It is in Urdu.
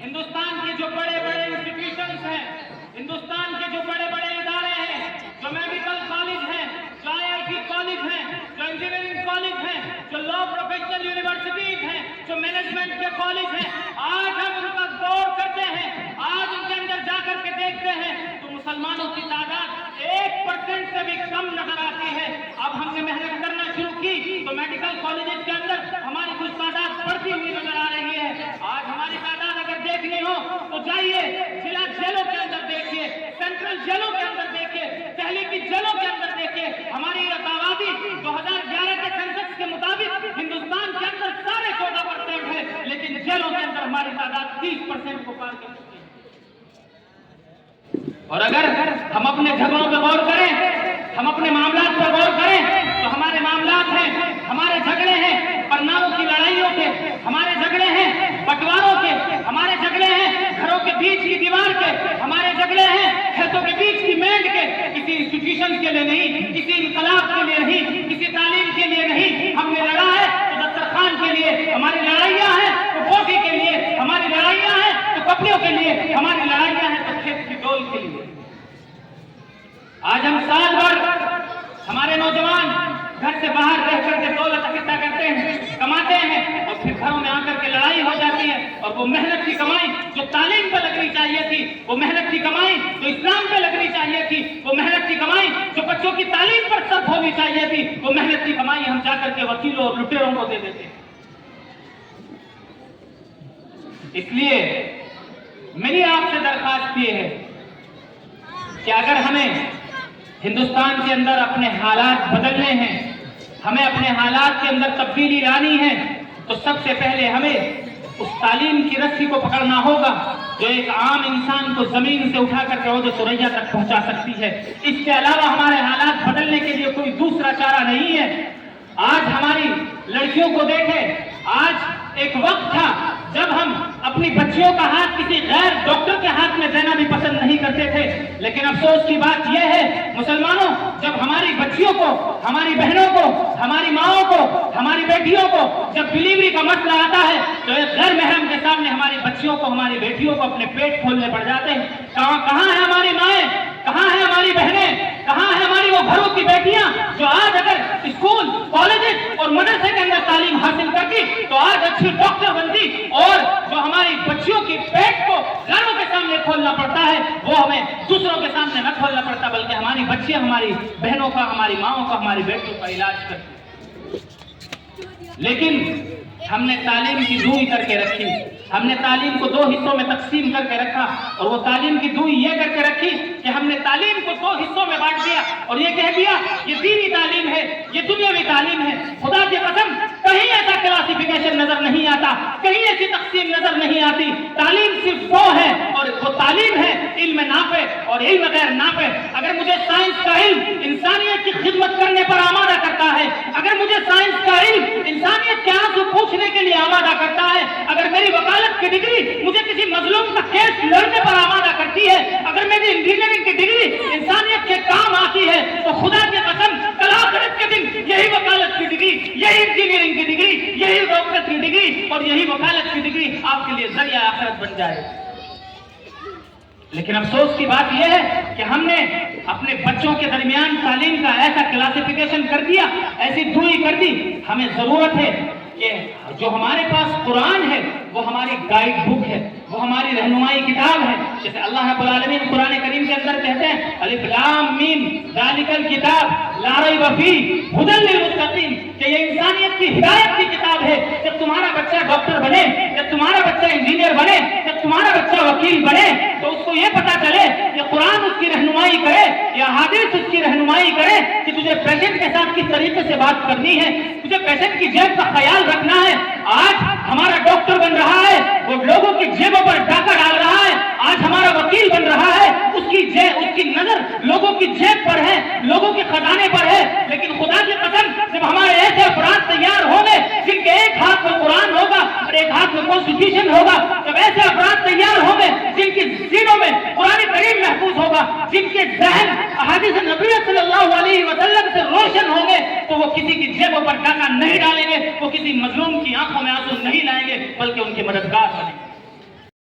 ہندوستان کے جو بڑے بڑے انسٹیٹیوشنز ہیں، ہندوستان کے جو بڑے بڑے ادارے ہیں، جو میڈیکل کالج ہیں، جو IIT کالج ہیں، جو انجینئرنگ کالج ہیں، جو لا پروفیشنل یونیورسٹیز ہیں، جو مینجمنٹ کے کالج ہیں، آج ہم ان کا دور کرتے ہیں، آج ان کے اندر جا کر کے دیکھتے ہیں تو مسلمانوں کی تعداد 1% سے بھی کم نظر آتی ہے۔ اب ہم نے محنت کرنا شروع کی تو میڈیکل کالجز کے اندر ہماری کچھ تعداد بڑھتی ہوئی نظر آ رہی ہے۔ آج ہماری تعداد اگر دیکھنی ہو تو جائیے ضلع جیلوں کے اندر دیکھیے، سینٹرل جیلوں کے اندر دیکھیے، دہلی کی جیلوں کے اندر دیکھیے۔ ہماری آبادی 2011 کے سینسس کے مطابق ہندوستان کے اندر 14.5% ہے، لیکن جیلوں کے اندر ہماری تعداد 30% کو پار کر چکی ہے۔ اور اگر ہم اپنے جھگڑوں پہ غور کریں، ہم اپنے معاملات پر غور کریں تو ہمارے معاملات ہیں، ہمارے جھگڑے ہیں پرناؤں کی لڑائیوں کے، ہمارے جھگڑے ہیں بٹواروں کے، ہمارے جھگڑے ہیں گھروں کے بیچ کی دیوار کے، ہمارے جھگڑے ہیں کھیتوں کے بیچ کی مینڈ کے۔ کسی انسٹیٹیوشن کے لیے نہیں، کسی انقلاب کے لیے نہیں، کسی تعلیم کے لیے نہیں، ہم نے لڑا ہے تو دسترخوان کے لیے، ہماری لڑائیاں ہیں تو بوٹی کے لیے، ہماری لڑائیاں ہیں تو کپڑوں کے لیے، ہماری لڑائیاں ہیں تو کھیت کی ڈول کے لیے۔ آج ہم سال بھر ہمارے نوجوان گھر سے باہر رہ کر کے دولت اکٹھا کرتے ہیں، کماتے ہیں، اور پھر گھروں میں آ کر کے لڑائی ہو جاتی ہے، اور وہ محنت کی کمائی جو تعلیم پہ لگنی چاہیے تھی، وہ محنت کی کمائی جو اسلام پہ لگنی چاہیے تھی، وہ محنت کی کمائی جو بچوں کی تعلیم پر صرف ہونی چاہیے تھی، وہ محنت کی کمائی ہم جا کر کے وکیلوں اور لٹیروں کو دے دیتے ہیں۔ اس لیے میری آپ سے درخواست یہ ہے کہ اگر ہمیں ہندوستان کے اندر اپنے حالات بدلنے ہیں، ہمیں اپنے حالات کے اندر تبدیلی لانی ہے، تو سب سے پہلے ہمیں اس تعلیم کی رسی کو پکڑنا ہوگا جو ایک عام انسان کو زمین سے اٹھا کر کے عہد ثریا تک پہنچا سکتی ہے۔ اس کے علاوہ ہمارے حالات بدلنے کے لیے کوئی دوسرا چارہ نہیں ہے۔ آج ہماری لڑکیوں کو دیکھیں، آج ایک وقت تھا جب ہم اپنی بچیوں کا ہاتھ کسی غیر ڈاکٹر کے ہاتھ میں دینا بھی پسند نہیں کرتے تھے، لیکن افسوس کی بات یہ ہے مسلمانوں، جب ہماری بچیوں کو، ہماری بہنوں کو، ہماری ماؤں کو، ہماری بیٹیوں کو جب ڈلیوری کا مسئلہ آتا ہے تو ایک غیر محرم کے سامنے ہماری بچیوں کو، ہماری بیٹیوں کو اپنے پیٹ کھولنے پڑ جاتے ہیں۔ کہاں ہیں ہماری مائیں، کہاں ہیں ہماری بہنیں، کہاں ہیں ہماری وہ گھروں کی بیٹیاں جو آج اگر اسکول، کالجز اور مدرسے کے اندر تعلیم حاصل کرتی تو آج اچھی ڈاکٹر بنتی، اور جو ہماری بچیوں کی پیٹ کو غیروں کے سامنے کھولنا پڑتا ہے وہ ہمیں دوسروں کے سامنے نہ کھولنا پڑتا، بلکہ ہماری بچیاں ہماری بہنوں کا، ہماری ماؤں کا، ہماری بیٹیوں کا علاج کرتی۔ لیکن ہم نے تعلیم کی دوئی کر کے رکھی، ہم نے تعلیم کو دو حصوں میں تقسیم کر کے رکھا، اور وہ تعلیم کی دوئی یہ کر کے رکھی کہ ہم نے تعلیم کو دو حصوں میں بانٹ دیا اور یہ کہہ دیا یہ دینی تعلیم ہے، یہ دنیاوی تعلیم ہے۔ خدا کی قسم کہیں ایسا کلاسیفیکیشن نظر نہیں آتا، کہیں ایسی تقسیم نظر نہیں آتی۔ تعلیم صرف دو ہے، اور وہ تعلیم ہے علم نافع اور علم غیر نافع۔ اگر مجھے سائنس کا علم انسانیت کی خدمت کرنے پر آمادہ کرتا ہے، اگر مجھے سائنس کا علم انسانیت کے آنسو پوچھنے کے لیے آمادہ کرتا ہے، اگر میری وکالت کی ڈگری مجھے کسی مظلوم کا کیس لڑنے پر آمادہ کرتی ہے، اگر میری انجینئرنگ کی ڈگری انسانیت کے کام آتی ہے، تو خدا کی قسم کل آخرت کے دن یہی وکالت کی ڈگری، یہی انجینئرنگ کی ڈگری، یہی ڈاکٹر کی ڈگری اور یہی وکالت کی ڈگری آپ کے لیے ذریعہ آخرت بن جائے۔ لیکن افسوس کی بات یہ ہے کہ ہم نے اپنے بچوں کے درمیان تعلیم کا ایسا کلاسیفیکیشن کر دیا، ایسی دوئی کر دی۔ ہمیں ضرورت ہے کہ جو ہمارے پاس قرآن ہے وہ ہماری گائیڈ بک ہے، وہ ہماری رہنمائی کتاب ہے۔ جیسے اللہ رب العالمین قرآن کریم کے اندر کہتے ہیں الف لام میم ذالک الکتاب لا ریب فیہ ھدی للمتقین، کہ یہ انسانیت کی ہدایت کی کتاب ہے۔ جب تمہارا بچہ ڈاکٹر بنے، جب تمہارا بچہ انجینئر بنے، جب تمہارا بچہ وکیل بنے، تو اس کو یہ پتا چلے کہ قرآن اس کی رہنمائی کرے یا حدیث اس کی رہنمائی کرے کہ تجھے پیشنٹ کے ساتھ کس طریقے سے بات کرنی ہے، تجھے پیشنٹ کی جیب کا خیال رکھنا ہے۔ آج ہمارا ڈاکٹر بن رہا ہے وہ لوگوں کی جیبوں پر ڈاکہ ڈال رہا ہے، آج ہمارا وکیل بن رہا ہے اس کی نظر لوگوں کی جیب پر ہے، لوگوں کے خزانے پر ہے۔ لیکن خدا کی قسم جب ہمارے ایسے افراد تیار ہوں گے جن کے ایک ہاتھ میں قرآن ہوگا اور ایک ہاتھ میں کانسٹیٹیوشن ہوگا، جب ایسے افراد تیار ہوں گے جن کی سینوں میں قرآن کریم محفوظ ہوگا، جن کے ذہن احادیث نبی صلی اللہ علیہ وسلم سے روشن ہوں گے، تو وہ کسی کی جیبوں پر ڈاکہ نہیں ڈالیں گے، وہ کسی مظلوم کی آنکھوں میں آنسو نہیں لائیں گے، بلکہ ان کے مددگار بنیں گے۔